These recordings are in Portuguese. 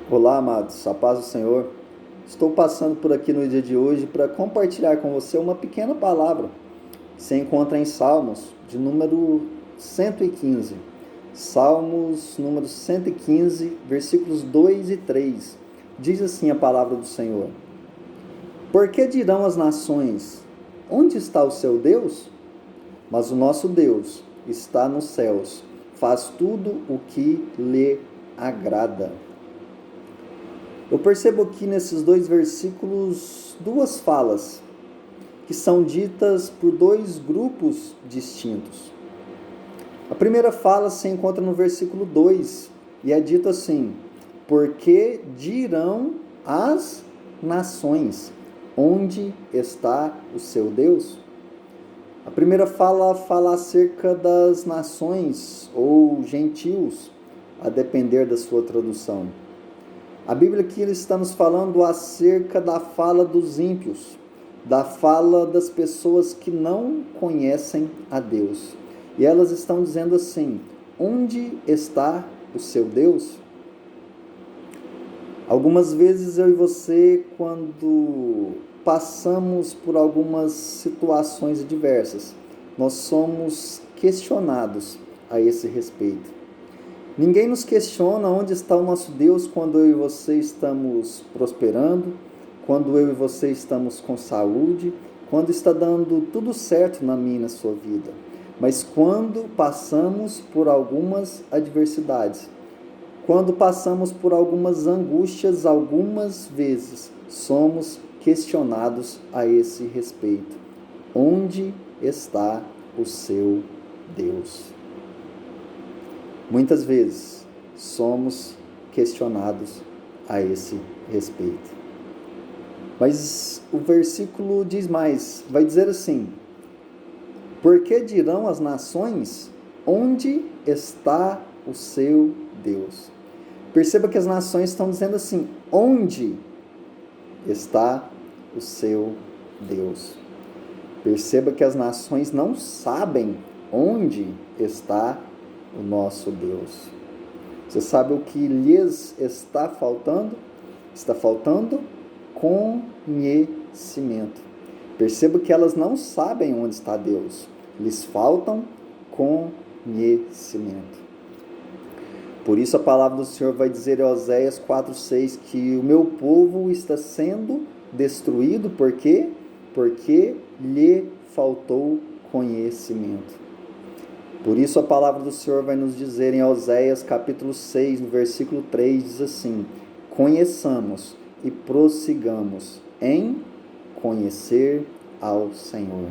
Olá, amados, a paz do Senhor. Estou passando por aqui no dia de hoje para compartilhar com você uma pequena palavra que se encontra em Salmos, de número 115. Salmos, número 115, versículos 2 e 3. Diz assim a palavra do Senhor: Por que dirão as nações, onde está o seu Deus? Mas o nosso Deus está nos céus, faz tudo o que lhe agrada. Eu percebo aqui nesses dois versículos duas falas que são ditas por dois grupos distintos. A primeira fala se encontra no versículo 2 e é dito assim: Porque dirão as nações, onde está o seu Deus? A primeira fala acerca das nações ou gentios, a depender da sua tradução. A Bíblia aqui está nos falando acerca da fala dos ímpios, da fala das pessoas que não conhecem a Deus. E elas estão dizendo assim: onde está o seu Deus? Algumas vezes eu e você, quando passamos por algumas situações diversas, nós somos questionados a esse respeito. Ninguém nos questiona onde está o nosso Deus quando eu e você estamos prosperando, quando eu e você estamos com saúde, quando está dando tudo certo na minha e na sua vida. Mas quando passamos por algumas adversidades, quando passamos por algumas angústias, algumas vezes somos questionados a esse respeito. Onde está o seu Deus? Muitas vezes somos questionados a esse respeito. Mas o versículo diz mais, vai dizer assim: Por que dirão as nações, onde está o seu Deus? Perceba que as nações estão dizendo assim: onde está o seu Deus? Perceba que as nações não sabem onde está o nosso Deus. Você sabe o que lhes está faltando? Está faltando conhecimento. Perceba que elas não sabem onde está Deus. Lhes faltam conhecimento. Por isso a palavra do Senhor vai dizer em Oséias 4:6 que o meu povo está sendo destruído. Por quê? Porque lhe faltou conhecimento. Por isso a palavra do Senhor vai nos dizer em Oséias capítulo 6, no versículo 3, diz assim: Conheçamos e prossigamos em conhecer ao Senhor.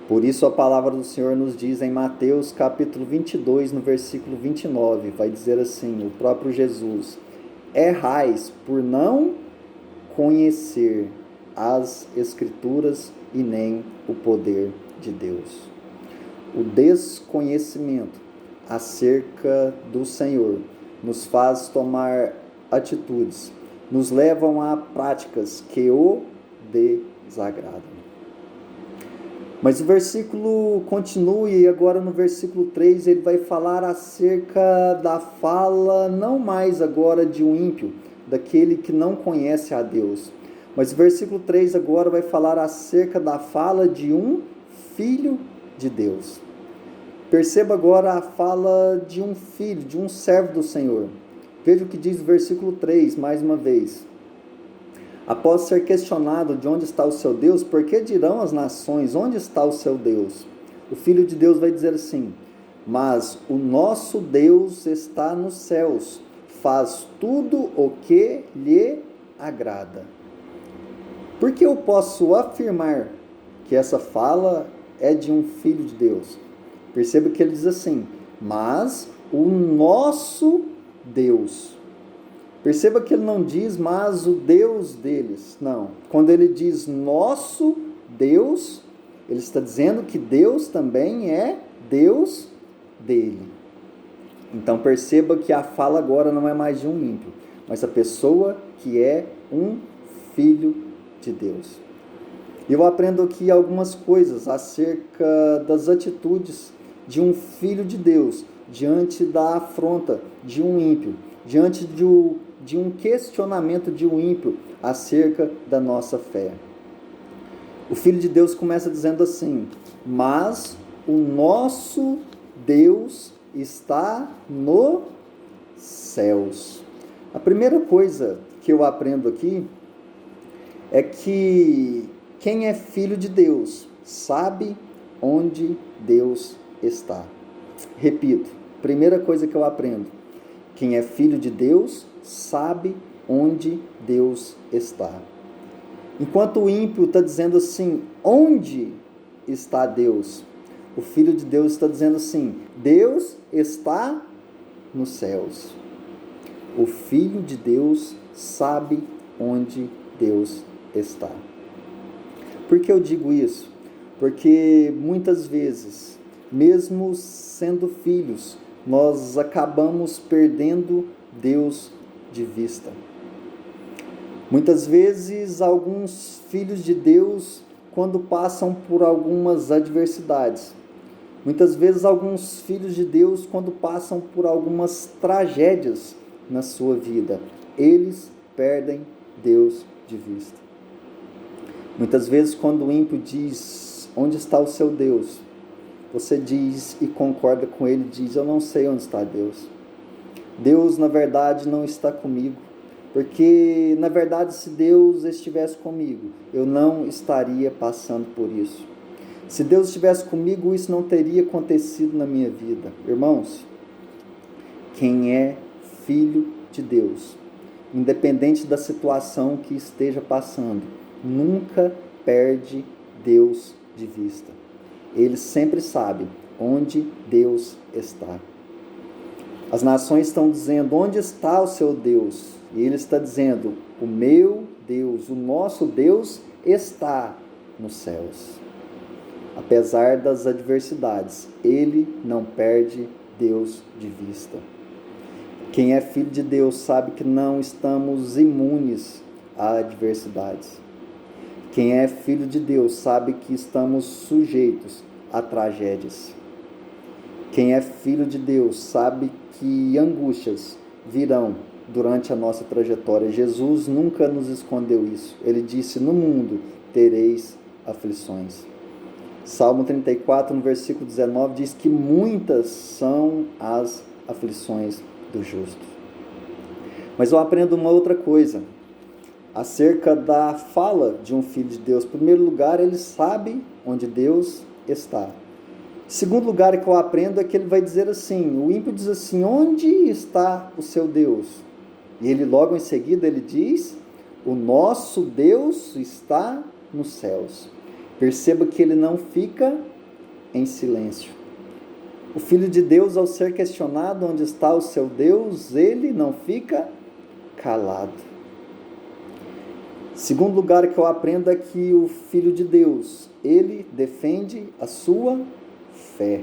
Por isso a palavra do Senhor nos diz em Mateus capítulo 22, no versículo 29, vai dizer assim, o próprio Jesus: Errais por não conhecer as Escrituras e nem o poder de Deus. O desconhecimento acerca do Senhor nos faz tomar atitudes, nos levam a práticas que o desagradam. Mas o versículo continua e agora no versículo 3 ele vai falar acerca da fala não mais agora de um ímpio, daquele que não conhece a Deus. Mas o versículo 3 agora vai falar acerca da fala de um filho de Deus. Perceba agora a fala de um filho, de um servo do Senhor. Veja o que diz o versículo 3, mais uma vez. Após ser questionado de onde está o seu Deus, por que dirão as nações, onde está o seu Deus? O Filho de Deus vai dizer assim: Mas o nosso Deus está nos céus, faz tudo o que lhe agrada. Por que eu posso afirmar que essa fala é de um Filho de Deus? Perceba que ele diz assim: mas o nosso Deus. Perceba que ele não diz, mas o Deus deles. Não. Quando ele diz nosso Deus, ele está dizendo que Deus também é Deus dele. Então perceba que a fala agora não é mais de um ímpio, mas a pessoa que é um filho de Deus. Eu aprendo aqui algumas coisas acerca das atitudes de um filho de Deus diante da afronta de um ímpio. diante de um questionamento de um ímpio acerca da nossa fé. O Filho de Deus começa dizendo assim: mas o nosso Deus está nos céus. A primeira coisa que eu aprendo aqui é que quem é filho de Deus sabe onde Deus está. Repito, primeira coisa que eu aprendo: quem é filho de Deus sabe onde Deus está. Enquanto o ímpio está dizendo assim: onde está Deus? O Filho de Deus está dizendo assim: Deus está nos céus. O Filho de Deus sabe onde Deus está. Por que eu digo isso? Porque muitas vezes, mesmo sendo filhos, nós acabamos perdendo Deus de vista. Muitas vezes, alguns filhos de Deus, quando passam por algumas adversidades, muitas vezes, alguns filhos de Deus, quando passam por algumas tragédias na sua vida, eles perdem Deus de vista. Muitas vezes, quando o ímpio diz: onde está o seu Deus? Você diz e concorda com ele, diz: eu não sei onde está Deus. Deus, na verdade, não está comigo. Porque, na verdade, se Deus estivesse comigo, eu não estaria passando por isso. Se Deus estivesse comigo, isso não teria acontecido na minha vida. Irmãos, quem é filho de Deus, independente da situação que esteja passando, nunca perde Deus de vista. Ele sempre sabe onde Deus está. As nações estão dizendo: onde está o seu Deus? E ele está dizendo: o meu Deus, o nosso Deus está nos céus. Apesar das adversidades, ele não perde Deus de vista. Quem é filho de Deus sabe que não estamos imunes a adversidades. Quem é filho de Deus sabe que estamos sujeitos a tragédias. Quem é filho de Deus sabe que angústias virão durante a nossa trajetória. Jesus nunca nos escondeu isso. Ele disse: no mundo tereis aflições. Salmo 34, no versículo 19, diz que muitas são as aflições do justo. Mas eu aprendo uma outra coisa acerca da fala de um filho de Deus. Em primeiro lugar, ele sabe onde Deus está. Em segundo lugar, que eu aprendo é que ele vai dizer assim: o ímpio diz assim: onde está o seu Deus? E ele logo em seguida ele diz: o nosso Deus está nos céus. Perceba que ele não fica em silêncio. O Filho de Deus, ao ser questionado onde está o seu Deus, ele não fica calado. Segundo lugar que eu aprendo é que o Filho de Deus, ele defende a sua fé.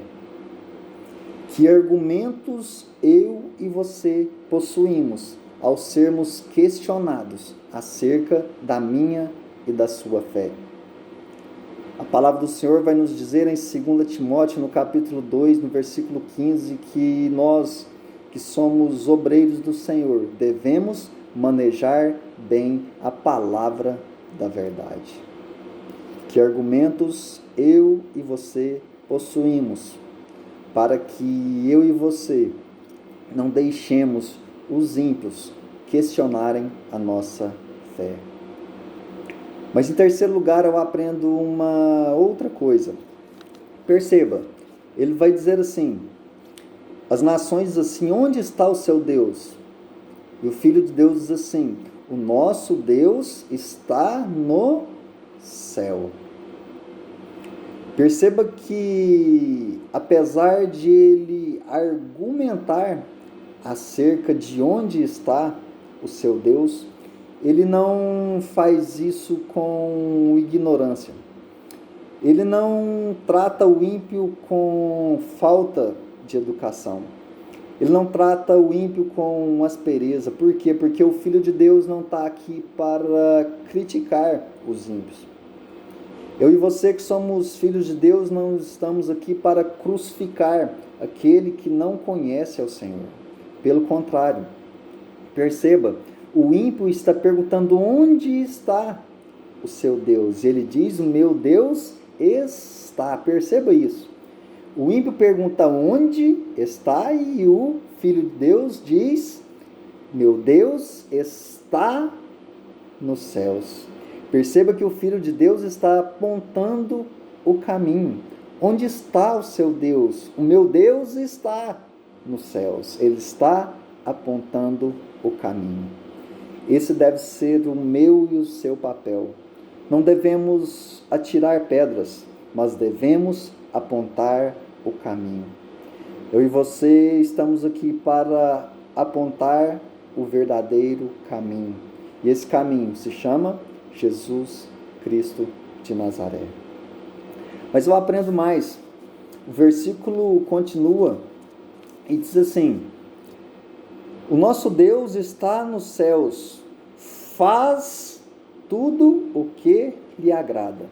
Que argumentos eu e você possuímos ao sermos questionados acerca da minha e da sua fé? A palavra do Senhor vai nos dizer em 2 Timóteo, no capítulo 2, no versículo 15, que nós, que somos obreiros do Senhor, devemos manejar bem a palavra da verdade. Que argumentos eu e você possuímos para que eu e você não deixemos os ímpios questionarem a nossa fé. Mas em terceiro lugar eu aprendo uma outra coisa. Perceba, ele vai dizer assim: as nações dizem assim: onde está o seu Deus? E o Filho de Deus diz assim: o nosso Deus está no céu. Perceba que, apesar de ele argumentar acerca de onde está o seu Deus, ele não faz isso com ignorância. Ele não trata o ímpio com falta de educação. Ele não trata o ímpio com aspereza. Por quê? Porque o Filho de Deus não está aqui para criticar os ímpios. Eu e você que somos filhos de Deus não estamos aqui para crucificar aquele que não conhece ao Senhor. Pelo contrário, Perceba, o ímpio está perguntando onde está o seu Deus. Ele diz: o meu Deus está. Perceba isso. O ímpio pergunta onde está e o Filho de Deus diz: meu Deus está nos céus. Perceba que o Filho de Deus está apontando o caminho. Onde está o seu Deus? O meu Deus está nos céus. Ele está apontando o caminho. Esse deve ser o meu e o seu papel. Não devemos atirar pedras, mas devemos apontar o caminho. Eu e você estamos aqui para apontar o verdadeiro caminho. E esse caminho se chama Jesus Cristo de Nazaré. Mas eu aprendo mais. O versículo continua e diz assim: o nosso Deus está nos céus, faz tudo o que lhe agrada.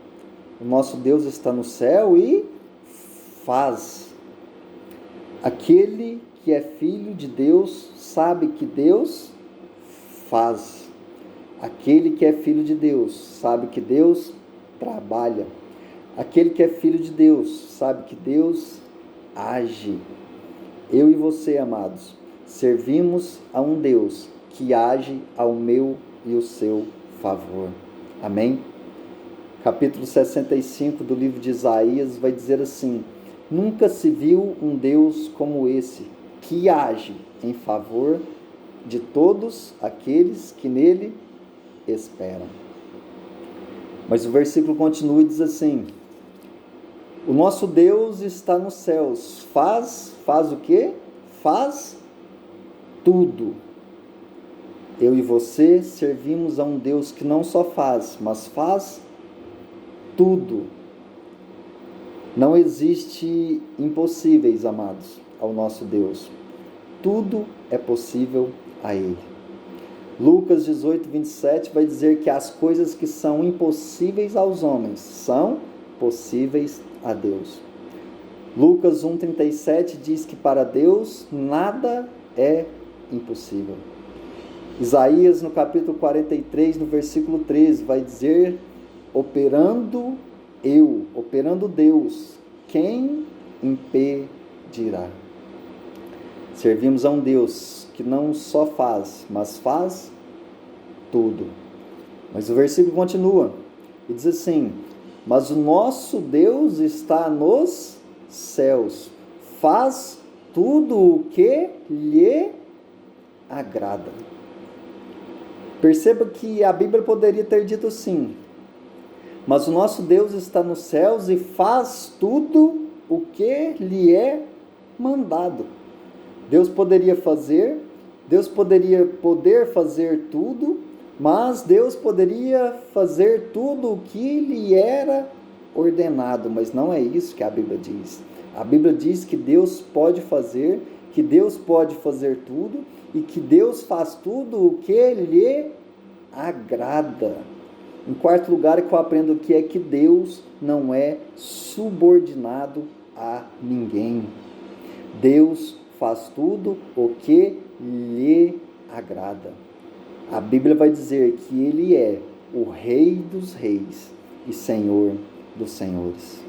O nosso Deus está no céu e faz. Aquele que é filho de Deus sabe que Deus faz. Aquele que é filho de Deus sabe que Deus trabalha. Aquele que é filho de Deus sabe que Deus age. Eu e você, amados, servimos a um Deus que age ao meu e o seu favor. Amém? Capítulo 65 do livro de Isaías vai dizer assim: nunca se viu um Deus como esse, que age em favor de todos aqueles que nele esperam. Mas o versículo continua e diz assim: o nosso Deus está nos céus, faz o quê? Faz tudo. Eu e você servimos a um Deus que não só faz, mas faz tudo. Não existe impossíveis, amados, ao nosso Deus. Tudo é possível a Ele. Lucas 18, 27 vai dizer que as coisas que são impossíveis aos homens são possíveis a Deus. Lucas 1,37 diz que para Deus nada é impossível. Isaías, no capítulo 43, no versículo 13, vai dizer: operando Deus, quem impedirá? Servimos a um Deus que não só faz, mas faz tudo. Mas o versículo continua e diz assim: mas o nosso Deus está nos céus, faz tudo o que lhe agrada. Perceba que a Bíblia poderia ter dito assim: mas o nosso Deus está nos céus e faz tudo o que lhe é mandado. Deus poderia fazer tudo, mas Deus poderia fazer tudo o que lhe era ordenado, mas não é isso que a Bíblia diz. A Bíblia diz que Deus pode fazer tudo e que Deus faz tudo o que lhe agrada. Em quarto lugar, que eu aprendo aqui é que Deus não é subordinado a ninguém. Deus faz tudo o que lhe agrada. A Bíblia vai dizer que Ele é o Rei dos reis e Senhor dos senhores.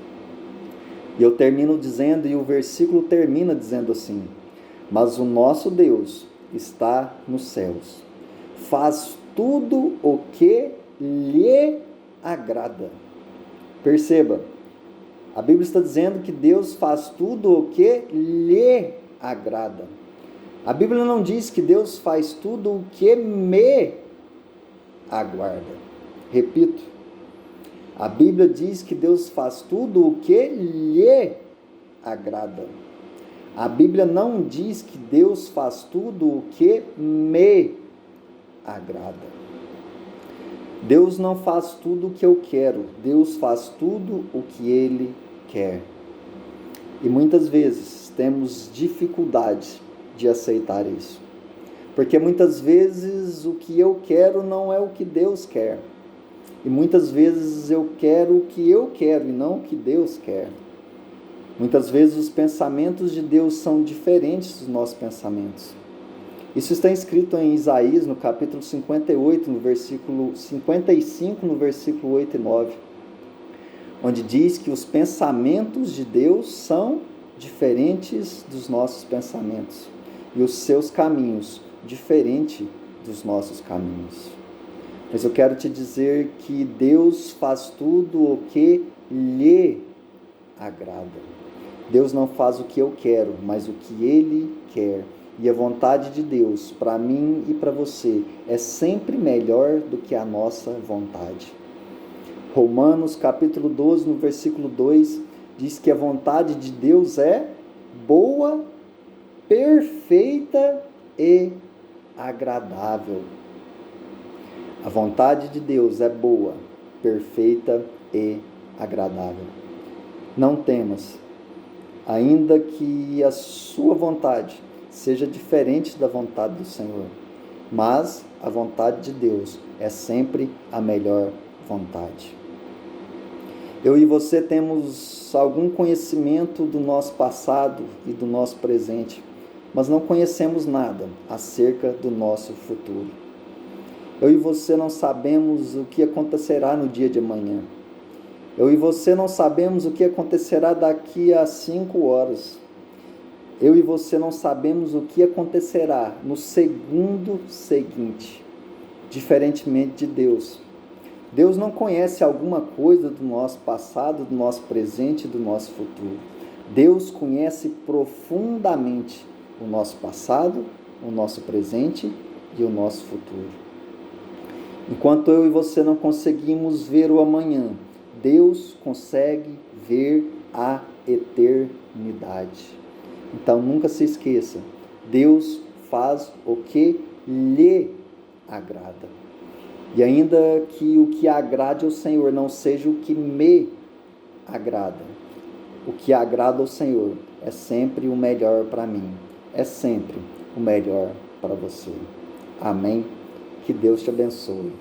E eu termino dizendo, e o versículo termina dizendo assim: mas o nosso Deus está nos céus, faz tudo o que lhe agrada. Perceba, a Bíblia está dizendo que Deus faz tudo o que lhe agrada. A Bíblia não diz que Deus faz tudo o que me aguarda. Repito, a Bíblia diz que Deus faz tudo o que lhe agrada. A Bíblia não diz que Deus faz tudo o que me agrada. Deus não faz tudo o que eu quero, Deus faz tudo o que Ele quer. E muitas vezes temos dificuldade de aceitar isso, porque muitas vezes o que eu quero não é o que Deus quer, e muitas vezes eu quero o que eu quero e não o que Deus quer. Muitas vezes os pensamentos de Deus são diferentes dos nossos pensamentos, Isso está escrito em Isaías, no capítulo 58, no versículo 55, no versículo 8 e 9, onde diz que os pensamentos de Deus são diferentes dos nossos pensamentos e os seus caminhos diferentes dos nossos caminhos. Mas eu quero te dizer que Deus faz tudo o que lhe agrada. Deus não faz o que eu quero, mas o que Ele quer. E a vontade de Deus, para mim e para você, é sempre melhor do que a nossa vontade. Romanos capítulo 12, no versículo 2, diz que a vontade de Deus é boa, perfeita e agradável. A vontade de Deus é boa, perfeita e agradável. Não temas, ainda que a sua vontade seja diferente da vontade do Senhor, mas a vontade de Deus é sempre a melhor vontade. Eu e você temos algum conhecimento do nosso passado e do nosso presente, mas não conhecemos nada acerca do nosso futuro. Eu e você não sabemos o que acontecerá no dia de amanhã. Eu e você não sabemos o que acontecerá daqui a 5 horas. Eu e você não sabemos o que acontecerá no segundo seguinte, diferentemente de Deus. Deus não conhece alguma coisa do nosso passado, do nosso presente e do nosso futuro. Deus conhece profundamente o nosso passado, o nosso presente e o nosso futuro. Enquanto eu e você não conseguimos ver o amanhã, Deus consegue ver a eternidade. Então nunca se esqueça, Deus faz o que lhe agrada. E ainda que o que agrade ao Senhor não seja o que me agrada, o que agrada ao Senhor é sempre o melhor para mim, é sempre o melhor para você. Amém? Que Deus te abençoe.